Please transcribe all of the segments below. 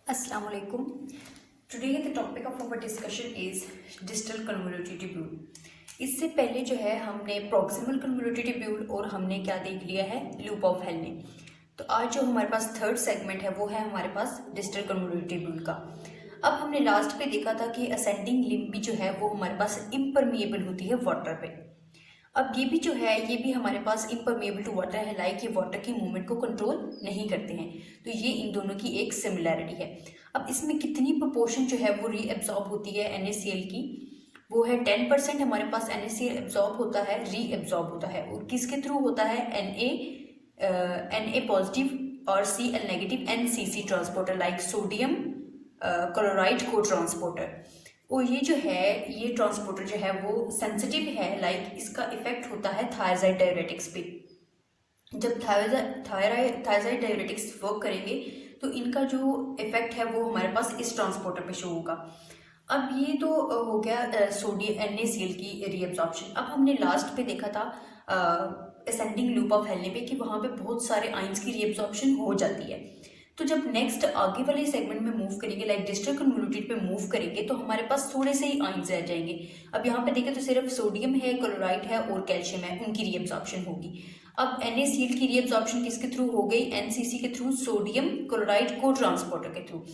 Assalamu alaikum. Today the topic of our discussion is distal convoluted tubule. इससे पहले जो है हमने प्रॉक्सिमल कन्वोल्यूटेड ट्यूब्यूल और हमने क्या देख लिया है, लूप ऑफ हेल्ने। तो आज जो हमारे पास थर्ड सेगमेंट है वो है हमारे पास डिस्टल कन्वोल्यूटेड ट्यूब्यूल का। अब हमने लास्ट पे देखा था कि असेंडिंग लिम्ब भी जो है वो हमारे पास इम्परमिएबल होती है वाटर पे। अब ये भी जो है ये भी हमारे पास इम्परमिएबल टू वाटर है, लाइक ये वाटर की मूवमेंट को कंट्रोल नहीं करते हैं। तो ये इन दोनों की एक सिमिलैरिटी है। अब इसमें कितनी प्रोपोर्शन जो है वो रीएब्जॉर्ब होती है NaCl की, वो है 10% हमारे पास NaCl एब्जॉर्ब होता है, रीएब्जॉर्ब होता है। और किसके थ्रू होता है? Na पॉजिटिव और Cl negative NCC transporter, like sodium chloride को ट्रांसपोर्टर। और ये जो है ये ट्रांसपोर्टर जो है वो सेंसिटिव है, लाइक इसका इफेक्ट होता है थायराइड डायरेटिक्स पे। जब थायराइड डायरेटिक्स वर्क करेंगे तो इनका जो इफेक्ट है वो हमारे पास इस ट्रांसपोर्टर पे शो होगा। अब ये तो हो गया सोडियम NaCl की रीअब्जॉर्प्शन। अब हमने लास्ट पे देखा था असेंडिंग लूप ऑफ हेल्ने पे कि वहाँ पे बहुत सारे आयंस की रीअब्जॉर्प्शन हो जाती है। तो जब नेक्स्ट आगे वाले सेगमेंट में मूव करेंगे, लाइक डिस्टल कन्वोल्यूटेड पे मूव करेंगे, तो हमारे पास थोड़े से ही आयंस रह जाएंगे। अब यहाँ पे देखें तो सिर्फ सोडियम है, क्लोराइड है और कैल्शियम है, उनकी रीअब्जॉर्प्शन होगी। अब NaCl की रीअब्जॉर्प्शन किसके थ्रू हो गई? NCC के थ्रू, सोडियम क्लोराइड को ट्रांसपोर्टर के थ्रू।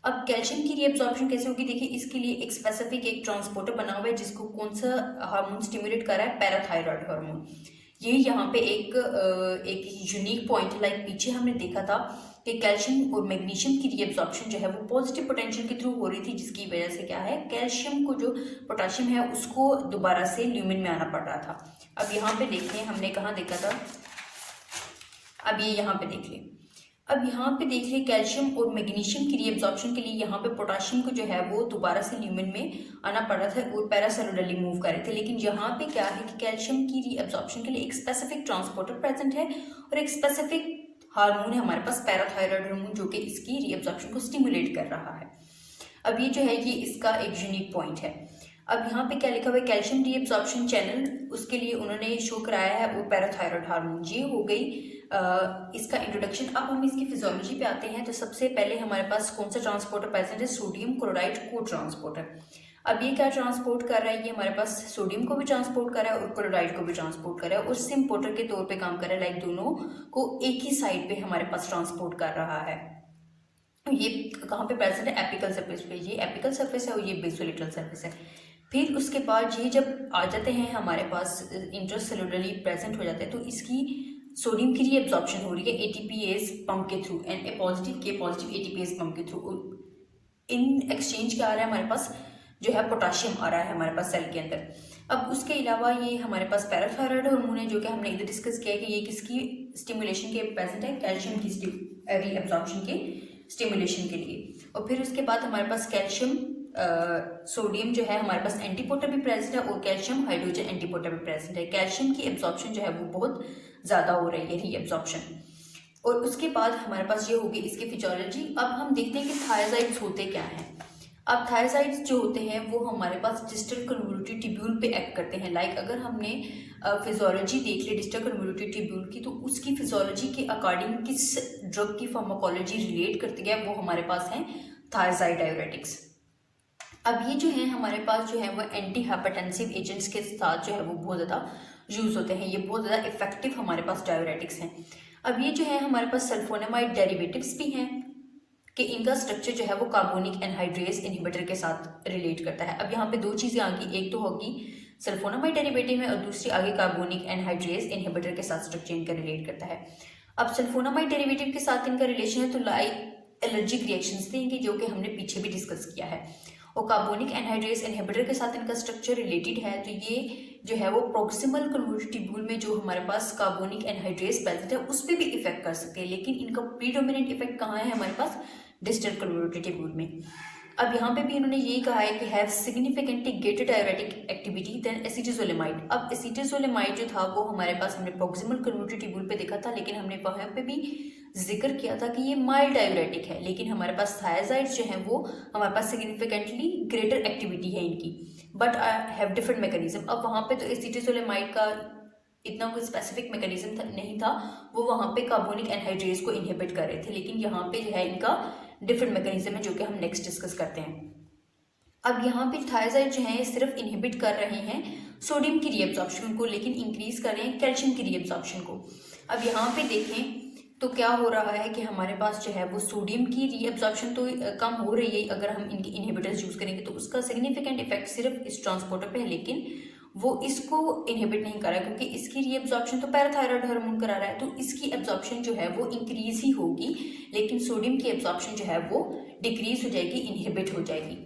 अब कैल्शियम की रीअब्जॉर्प्शन कैसे होगी? देखिए इसके लिए एक स्पेसिफिक एक ट्रांसपोर्टर बना हुआ है जिसको कौन सा हार्मोन स्टिमुलेट कर रहा है? Parathyroid hormone. ये यहाँ पे एक यूनिक पॉइंट है, लाइक पीछे हमने देखा था कि कैल्शियम और मैग्नीशियम की रीअब्जॉर्प्शन जो है वो पॉजिटिव पोटेंशियल के थ्रू हो रही थी, जिसकी वजह से क्या है, कैल्शियम को जो पोटेशियम है उसको दोबारा से ल्यूमिन में आना पड़ रहा था। अब यहाँ पे देखिए हमने कहाँ देखा था, अब ये यहाँ पे देख लें। अब यहाँ पे देख लें कैल्शियम और मैग्नीशियम की रीअब्जॉर्प्शन के लिए यहाँ पे पोटेशियम को जो है वो दोबारा से ल्यूमिन में आना पड़ रहा था और पैरासेलुलरली मूव कर रहे थे। लेकिन यहाँ पे क्या है कि कैल्शियम की रीअब्जॉर्प्शन के लिए एक स्पेसिफिक ट्रांसपोर्टर प्रेजेंट है और एक स्पेसिफिक हार्मोन है हमारे पास, पैराथायरॉयड हार्मोन, जो कि इसकी रीअब्जॉर्प्शन को स्टिमुलेट कर रहा है। अब ये जो है ये इसका एक यूनिक पॉइंट है। अब यहाँ पे क्या लिखा हुआ है? कैल्शियम रीअब्जॉर्प्शन चैनल, उसके लिए उन्होंने शो कराया है वो पैराथायरॉयड हार्मोन। ये हो गई इसका इंट्रोडक्शन। अब हम इसकी फिजियोलॉजी पे आते हैं। तो सबसे पहले हमारे पास कौन सा ट्रांसपोर्टर प्रेजेंट है? सोडियम क्लोराइड को ट्रांसपोर्टर। अब ये क्या ट्रांसपोर्ट कर रहा है? ये हमारे पास सोडियम को भी ट्रांसपोर्ट कर रहा है और क्लोराइड को भी ट्रांसपोर्ट कर रहा है और सिम्पोर्टर के तौर पे काम कर रहा है, लाइक दोनों को एक ही साइड पे हमारे पास ट्रांसपोर्ट कर रहा है। ये कहाँ पे प्रेजेंट है? एपिकल सरफेस पे। ये एपिकल सरफेस है और ये बेसोलेटरल सरफेस है। फिर उसके बाद ये जब आ जाते हैं हमारे पास इंट्रासेलुलरली प्रेजेंट हो जाते हैं, तो इसकी सोडियम की रीअब्जॉर्प्शन हो रही है ATPase पंप के through, Na positive K positive ATPase pump के थ्रू। इन एक्सचेंज क्या आ रहा है हमारे पास? जो है पोटाशियम आ रहा है हमारे पास सेल के अंदर। अब उसके अलावा ये हमारे पास पैराथायरॉयड हार्मोन है, जो कि हमने इधर डिस्कस किया है कि ये किसकी स्टिमुलेशन के प्रेजेंट है? कैल्शियम की रीअब्जॉर्प्शन के स्टिमुलेशन के लिए। और फिर उसके बाद हमारे पास कैल्शियम सोडियम जो है हमारे पास एंटीपोटर भी प्रेजेंट है और कैल्शियम हाइड्रोजन एंटीपोटर भी प्रेजेंट है। कैल्शियम की एब्जॉर्प्शन जो है वो बहुत ज़्यादा हो रही है, रीअब्जॉर्प्शन। और उसके बाद हमारे पास ये होगी इसकी फिजियोलॉजी। अब हम देखते हैं कि थायराइड्स होते क्या हैं। अब थायराइड्स जो होते हैं वो हमारे पास डिस्टल कन्वोल्यूटेड ट्यूब्यूल पे एक्ट करते हैं। लाइक अगर हमने फिजियोलॉजी देख ली डिस्टल कन्वोल्यूटेड ट्यूब्यूल की, तो उसकी फिजियोलॉजी के अकॉर्डिंग किस ड्रग की फार्माकोलॉजी रिलेट करती है, वो हमारे पास है थायराइड डायरेटिक्स। अब ये जो है हमारे पास जो है वो एंटी हाइपरटेंसिव एजेंट्स के साथ जो है वो बहुत ज़्यादा यूज़ होते हैं। ये बहुत ज़्यादा इफेक्टिव हमारे पास डायरेटिक्स हैं। अब ये जो है हमारे पास सल्फोनामाइड डेरिवेटिव्स भी हैं कि इनका स्ट्रक्चर जो है वो कार्बोनिक एनहाइड्रेज इनहिबिटर के साथ रिलेट करता है। अब यहाँ पे दो चीज़ें आ गई, एक तो होगी सल्फोनामाइड डेरिवेटिव में और दूसरी आगे कार्बोनिक एनहाइड्रेज इनहिबिटर के साथ स्ट्रक्चर इनका रिलेट करता है। अब सल्फोनामाइड डेरिवेटिव के साथ इनका रिलेशन है तो लाइक एलर्जिक रिएक्शंस देंगे, जो कि हमने पीछे भी डिस्कस किया है। और कार्बोनिक एनहाइड्रेज इनहिबिटर के साथ इनका स्ट्रक्चर रिलेटेड है, तो ये जो है वो प्रॉक्सिमल कन्वोल्यूटेड ट्यूब्यूल में जो हमारे पास कार्बोनिक एनहाइड्रेज प्रेजेंट है उस पर भी इफेक्ट कर सकते हैं। लेकिन इनका प्रीडोमिनेंट इफेक्ट कहाँ है? हमारे पास डिस्टल कन्वोल्यूटेड ट्यूब्यूल में। अब यहाँ पे भी इन्होंने यही कहा है कि have significantly greater diuretic activity than acetazolamide. अब एसिटाजोलिमाइड जो था वो हमारे पास हमने प्रॉक्सिमल कन्वोल्यूटेड ट्यूब्यूल पे देखा था, लेकिन हमने वहाँ पे भी जिक्र किया था कि ये माइल्ड डायरेटिक है। लेकिन हमारे पास थायराइड्स जो हैं वो हमारे पास सिग्निफिकेंटली ग्रेटर एक्टिविटी है इनकी, बट हैव डिफरेंट मैकेनिज्म। अब वहाँ पे तो एसिटाजोलिमाइड का इतना कोई स्पेसिफिक मैकेनिज्म नहीं था, वो वहाँ पे कार्बोनिक एनहाइड्रेज को इनहिबिट कर रहे थे। लेकिन यहाँ पे जो है इनका डिफरेंट मैकेनिज्म है जो कि हम नेक्स्ट डिस्कस करते हैं। अब यहाँ पे थायराइड जो है सिर्फ इनहिबिट कर रहे हैं सोडियम की रीअब्जॉर्प्शन को, लेकिन इंक्रीज कर रहे हैं कैल्शियम की रीअब्जॉर्प्शन को। अब यहाँ पे देखें तो क्या हो रहा है कि हमारे पास जो है वो सोडियम की रीअब्जॉर्प्शन तो कम हो रही है अगर हम इनके इनहिबिटर्स यूज करेंगे, तो उसका सिग्निफिकेंट इफेक्ट सिर्फ इस ट्रांसपोर्टर पे है, लेकिन वो इसको इनहिबिट नहीं कर रहा है क्योंकि इसकी रीअब्जॉर्प्शन तो पैराथायरॉयड हार्मोन करा रहा है, तो इसकी एब्जॉर्प्शन जो है वो इंक्रीज ही होगी, लेकिन सोडियम की एब्जॉर्प्शन जो है वो डिक्रीज हो जाएगी, इनहिबिट हो जाएगी।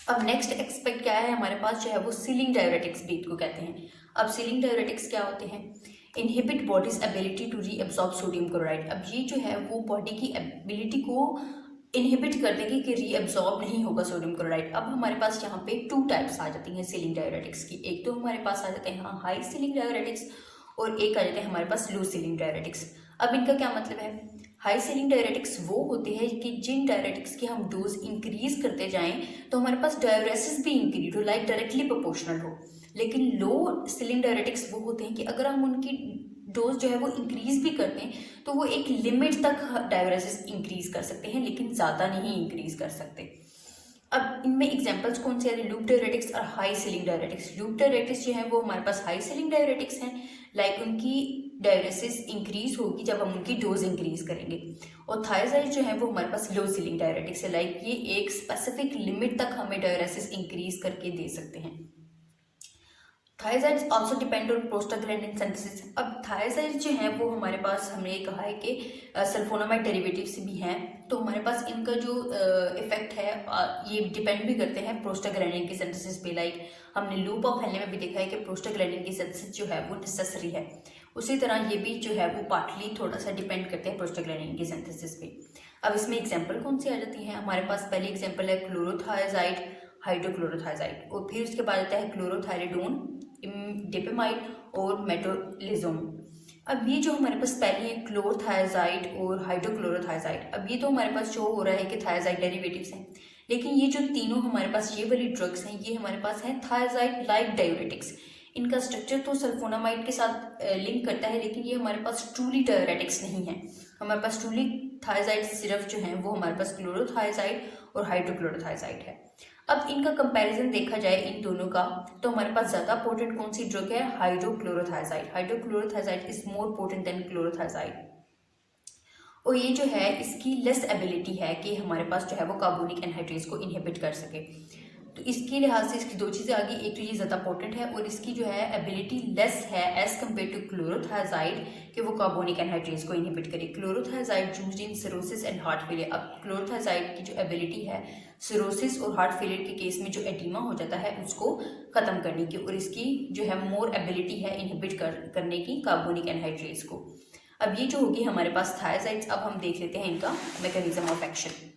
अब नेक्स्ट एक्सपेक्ट क्या है हमारे पास जो है वो सीलिंग डायरेटिक्स बीट को कहते हैं। अब सीलिंग डायरेटिक्स क्या होते हैं? Inhibit body's ability to reabsorb sodium chloride. अब ये जो है वो बॉडी की एबिलिटी को इनहिबिट कर देगी कि रीअब्सॉर्ब नहीं होगा सोडियम क्लोराइड। अब हमारे पास यहाँ पे 2 टाइप्स आ जाती हैं सीलिंग डायरेटिक्स की। एक तो हमारे पास आ जाते हैं हाई सीलिंग डायरेटिक्स और एक आ जाते हैं हमारे पास लो सीलिंग डायरेटिक्स। अब इनका क्या मतलब है? हाई सीलिंग डायरेटिक्स वो होते हैं कि जिन डायरेटिक्स की हम डोज इंक्रीज करते जाएं तो हमारे पास डायरेसिस भी इंक्रीज हो, लाइक डायरेक्टली प्रोपोर्शनल हो। लेकिन लो सीलिंग डायरेटिक्स वो होते हैं कि अगर हम उनकी डोज जो है वो इंक्रीज भी करते हैं तो वो एक लिमिट तक डायरेसिस इंक्रीज कर सकते हैं, लेकिन ज़्यादा नहीं इंक्रीज कर सकते। अब इनमें एग्जांपल्स कौन से हैं? लूप डायरेटिक्स और high ceiling diuretics. Loop diuretics जो है वो हमारे पास हाई सीलिंग डायरेटिक्स हैं, लाइक उनकी डायरेसिस इंक्रीज होगी जब हम उनकी डोज इंक्रीज करेंगे। और थायराइड जो है वो हमारे पास लो सीलिंग डायरेटिक्स है, लाइक ये एक स्पेसिफिक लिमिट तक हमें डायरेसिस इंक्रीज करके दे सकते हैं। Thyroids also depend on prostaglandin synthesis. अब थायराइड जो है वो हमारे पास हमने कहा है कि सल्फोनामाइड डेरिवेटिव्स भी हैं, तो हमारे पास इनका जो इफेक्ट है ये डिपेंड भी करते हैं प्रोस्टाग्लैंडिन की सिंथेसिस पे। लाइक हमने लूप ऑफ हेनले में भी देखा है कि प्रोस्टाग्लैंडिन की सिंथेसिस जो है वो नेसेसरी है, उसी तरह ये भी जो है वो पार्टली थोड़ा सा डिपेंड करते हैं प्रोस्टाग्लैंडिन की सिंथेसिस पे। अब इसमें एग्जाम्पल कौन सी आ जाती है? हमारे पास पहली एग्जाम्पल है क्लोरोथायजाइड, हाइड्रोक्लोरोथायजाइड, और फिर उसके बाद आता है क्लोरोथायरिडोन, डिपेमाइड और मेटोलिजोम। अब ये जो हमारे पास पहले है क्लोरोथायजाइड और हाइड्रोक्लोरोथायजाइड, अब ये तो हमारे पास शो हो रहा है कि थायराइड डेरिवेटिव्स हैं, लेकिन ये जो तीनों हमारे पास ये वाली ड्रग्स हैं ये हमारे पास हैं थायराइड लाइक डायरेटिक्स। इनका स्ट्रक्चर तो सल्फोनामाइड के साथ लिंक करता है, लेकिन ये हमारे पास ट्रूली डायरेटिक्स नहीं है। हमारे पास ट्रूली थायराइड सिर्फ जो है वो हमारे पास क्लोरोथायजाइड और हाइड्रोक्लोरोथायजाइड है। अब इनका कंपैरिजन देखा जाए इन दोनों का, तो हमारे पास ज़्यादा पोटेंट कौन सी ड्रग है? हाइड्रोक्लोरोथायजाइड। हाइड्रोक्लोरोथायजाइड इज मोर पोटेंट देन क्लोरोथायजाइड, और ये जो है इसकी लेस एबिलिटी है कि हमारे पास जो है वो कार्बोनिक एनहाइड्रेज को इनहिबिट कर सके। तो इसके लिहाज से इसकी 2 चीज़ें आ गई, एक तो ये ज़्यादा पोटेंट है और इसकी जो है एबिलिटी लेस है एज कम्पेयर टू क्लोरोथायजाइड कि वो कार्बोनिक एनहाइड्रेज को इनहिबिट करे। Chlorothiazide used in cirrhosis and heart failure. अब क्लोरोथायजाइड की जो एबिलिटी है सिरोसिस और हार्ट फेलियर के केस में जो एडीमा हो जाता है उसको ख़त्म करने की, और इसकी जो है मोर एबिलिटी है इनहिबिट करने की कार्बोनिक एनहाइड्रेज को। अब ये जो होगी हमारे पास थायराइड्स। अब हम देख लेते हैं इनका मैकेनिज्म ऑफ एक्शन।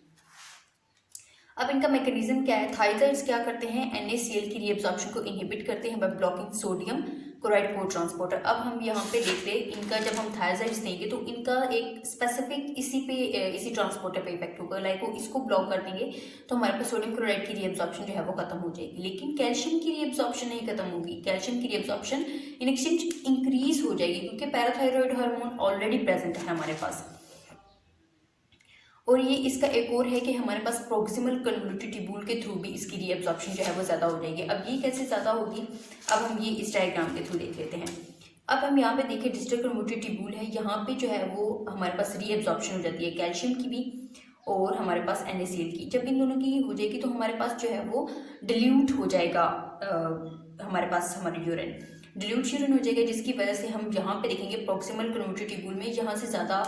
अब इनका मैकेनिज्म क्या है? थायराइड्स क्या करते हैं? NaCl की रीअब्जॉर्प्शन को इनहिबिट करते हैं बाय ब्लॉकिंग सोडियम क्लोराइड को ट्रांसपोर्टर। अब हम यहाँ पे देखते हैं इनका जब हम थायराइड्स देंगे तो इनका एक स्पेसिफिक इसी ट्रांसपोर्टर पे इफेक्ट होगा, लाइक वो इसको ब्लॉक कर देंगे तो हमारे पास सोडियम क्लोराइड की रीअब्जॉर्प्शन जो है वो खत्म हो जाएगी, लेकिन कैल्शियम की रीअब्जॉर्प्शन नहीं खत्म होगी। कैल्शियम की रीअब्जॉर्प्शन इन एक्सचेंज इंक्रीज हो जाएगी क्योंकि पैराथायरॉयड हार्मोन ऑलरेडी प्रेजेंट है हमारे पास। और ये इसका एक और है कि हमारे पास प्रोक्सिमल कन्वोल्यूटिव ट्यूब्यूल के थ्रू भी इसकी रीअब्जॉर्प्शन जो है वो ज़्यादा हो जाएगी। अब ये कैसे ज़्यादा होगी? अब हम ये इस डायग्राम के थ्रू देख लेते हैं। अब हम यहाँ पे देखें डिस्टल कन्वोल्यूटिव ट्यूब्यूल है, यहाँ पे जो है वो हमारे पास रीअब्जॉर्प्शन हो जाती है कैल्शियम की भी और हमारे पास NaCl की। जब इन दोनों की हो जाएगी तो हमारे पास जो है वो डिल्यूट हो जाएगा हमारे पास हमारे यूरिन डिल्यूट यूरिन हो जाएगा, जिसकी वजह से हम यहाँ पे देखेंगे प्रोक्सिमल कन्वोल्यूटिव ट्यूब्यूल में यहाँ से ज़्यादा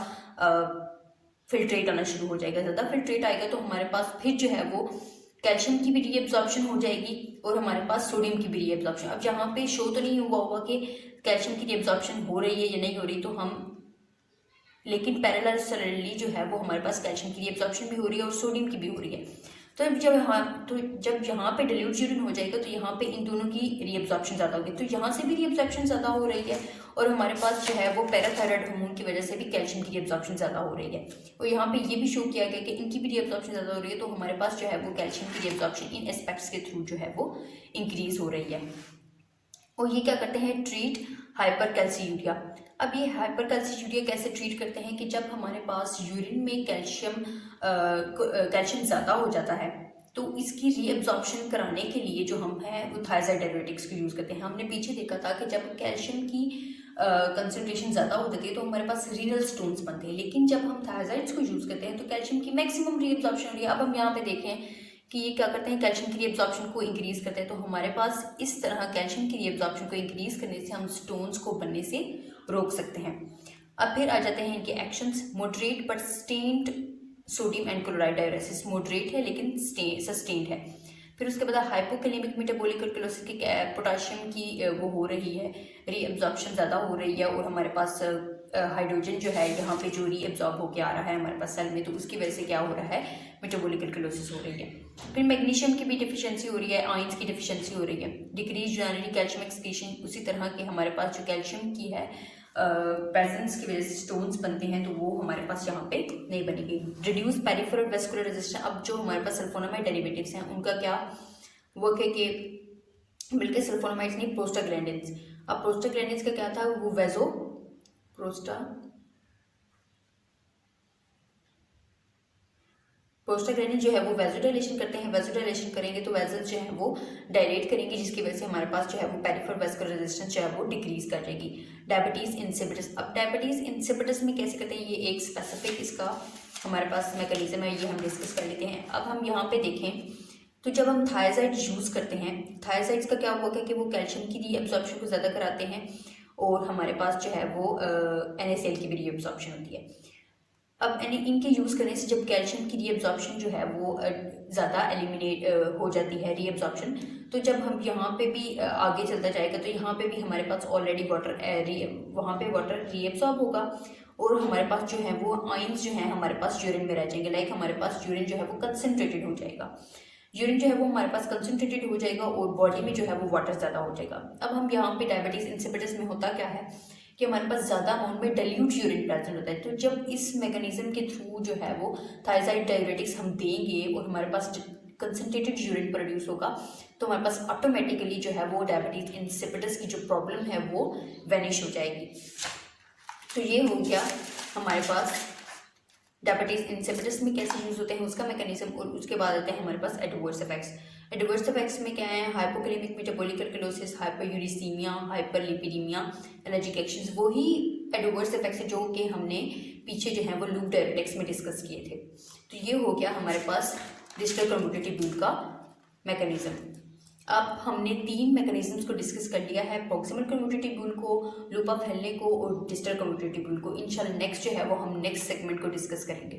फिल्ट्रेट आना शुरू हो जाएगा। ज़्यादा फिल्ट्रेट आएगा तो हमारे पास फिर जो है वो कैल्शियम की भी रीअब्जॉर्प्शन हो जाएगी और हमारे पास सोडियम की भी रीअब्जॉर्प्शन। अब यहाँ पे शो तो नहीं हुआ होगा कि कैल्शियम की रीअब्जॉर्प्शन हो रही है या नहीं हो रही, तो हम लेकिन पैरेलली जो है वो हमारे पास कैल्शियम की रीअब्जॉर्प्शन भी हो रही है और सोडियम की भी हो रही है। तो जब यहाँ पे डिल्यूट यूरिन हो जाएगा तो यहाँ पे इन दोनों की रीअब्जॉर्प्शन ज़्यादा होगी, तो यहाँ से भी रीअब्जॉर्प्शन ज़्यादा हो रही है और हमारे पास जो है वो पैराथायरॉयड हार्मोन की वजह से भी कैल्शियम की रीअब्जॉर्प्शन ज़्यादा हो रही है। और यहाँ पे ये भी शो किया गया कि इनकी भी रीअब्जॉर्प्शन ज़्यादा हो रही है, तो हमारे पास जो है वो कैल्शियम की रीअब्जॉर्प्शन इन एस्पेक्ट्स के थ्रू जो है वो इंक्रीज हो रही है। और ये क्या करते हैं? Treat hypercalciuria. अब ये हाइपर कैल्सीयूरिया कैसे ट्रीट करते हैं कि जब हमारे पास यूरिन में कैल्शियम ज़्यादा हो जाता है तो इसकी रीअब्जॉर्प्शन कराने के लिए जो हम है वो थायराइड डायरेटिक्स को यूज़ करते हैं। हमने पीछे देखा था कि जब कैल्शियम की कंसनट्रेशन ज़्यादा हो जाती है तो हमारे पास रीनल स्टोन्स बनते हैं, लेकिन जब हम थायराइड्स को यूज़ करते हैं तो कैल्शियम की मैक्सिमम रीअब्जॉर्प्शन हो रही है। अब हम यहाँ पे देखें कि ये क्या करते हैं, कैल्शियम की रीअब्जॉर्प्शन को इंक्रीज़ करते हैं। तो हमारे पास इस तरह कैल्शियम की रीअब्जॉर्प्शन को इंक्रीज़ करने से हम स्टोन्स को बनने से रोक सकते हैं। अब फिर आ जाते हैं इनके actions. Moderate but sustained sodium and chloride diuresis, moderate है लेकिन सस्टेन्ड है। फिर उसके बाद हाइपोकैलेमिक मेटाबॉलिक अल्कलोसिस की पोटाशियम की वो हो रही है, रीअब्जॉर्प्शन ज़्यादा हो रही है और हमारे पास हाइड्रोजन जो है यहाँ पे जो रीअब्जॉर्ब होकर आ रहा है हमारे पास सेल में, तो उसकी वजह से क्या हो रहा है, मेटाबॉलिक अल्कलोसिस हो रही है। फिर मैग्नीशियम की भी डिफिशियंसी हो रही है, आयंस की डिफिशियंसी हो रही है, डिक्रीज यूरिनरी कैल्शियम एक्सक्रीशन। उसी तरह के हमारे पास जो कैल्शियम की है प्रेजेंस की वजह से स्टोन्स बनते हैं तो वो हमारे पास यहाँ पे नहीं बनेगी। Reduce peripheral vascular resistance. अब जो हमारे पास सल्फोनामाइड डेरिवेटिव्स हैं उनका क्या वर्क है कि बल्कि सल्फोनामाइड्स नहीं, प्रोस्टाग्लैंडिन्स। अब प्रोस्टाग्लैंडिन्स का क्या था, वो प्रोस्टाग्लैंडिन जो है वो वेजोडाइलेशन करते हैं। वेजोडाइलेशन करेंगे तो वेजल्स जो है वो डायलेट करेंगे, जिसकी वजह से हमारे पास जो है वो पेरिफेरल वेस्कुलर रेजिस्टेंस जो है वो डिक्रीज कर जाएगी। Diabetes insipidus. अब डायबिटीज इंसिपिटस में कैसे करते हैं, ये एक स्पेसिफिक इसका हमारे पास मैकेनिज्म है, ये हम डिस्कस कर लेते हैं। अब हम यहाँ पे देखें तो जब हम थायराइड यूज़ करते हैं, थायराइड्स का क्या हुआ कि वो कैल्शियम की रीअब्जॉर्प्शन को ज़्यादा कराते हैं और हमारे पास जो है वो NaCl की भी रीअब्जॉर्प्शन होती है। अब इनके यूज़ करने से जब कैल्शियम की रीअब्जॉर्प्शन जो है वो ज़्यादा एलिमिनेट हो जाती है रीअब्जॉर्प्शन, तो जब हम यहाँ पे भी आगे चलता जाएगा तो यहाँ पे भी हमारे पास ऑलरेडी वहाँ पे वाटर रीअब्जॉर्ब होगा और हमारे पास जो है वो आयंस जो है हमारे पास यूरिन में रह जाएंगे। लाइक हमारे पास यूरिन जो है वो कंसनट्रेटेड हो जाएगा, यूरिन जो है वो हमारे पास कंसनट्रेटेड हो जाएगा और बॉडी में जो है वो वाटर ज़्यादा हो जाएगा। अब हम यहाँ पे डायबिटीज इंसिपिटस में होता क्या है कि हमारे पास ज़्यादा अमाउंट में डाइल्यूट यूरिन प्रेजेंट होता है। तो जब इस मैकेनिज्म के थ्रू जो है वो थायराइड डायरेटिक्स हम देंगे और हमारे पास कंसनट्रेटेड यूरिन प्रोड्यूस होगा तो हमारे पास ऑटोमेटिकली जो है वो डायबिटीज इंसिपिटस की जो प्रॉब्लम है वो वैनिश हो जाएगी। तो ये हो गया हमारे पास डायबिटीज इंसिपिटस में कैसे यूज होते हैं उसका मैकेनिज्म। और उसके बाद आते हैं हमारे पास एडवर्स इफेक्ट्स। एडवर्स इफेक्ट्स में क्या है, hypokalemic metabolic alkalosis, hyperuricemia, hyperlipidemia, allergic actions. वही एडवर्स इफेक्ट्स जो कि हमने पीछे जो है वो लूप डायरेटिक्स में डिस्कस किए थे। तो ये हो गया हमारे पास डिस्टल कम्यूटेटिव ब्यूल का मैकेनिज्म। अब हमने 3 मैकेनिज्म्स को डिस्कस कर लिया है, प्रॉक्सिमल कम्यूटेटिव ब्यूल को, लूप ऑफ हेनले को और डिस्टल कम्यूटेटिव ब्यूल को। इंशाल्लाह नेक्स्ट जो है वो हम नेक्स्ट सेगमेंट को डिस्कस करेंगे।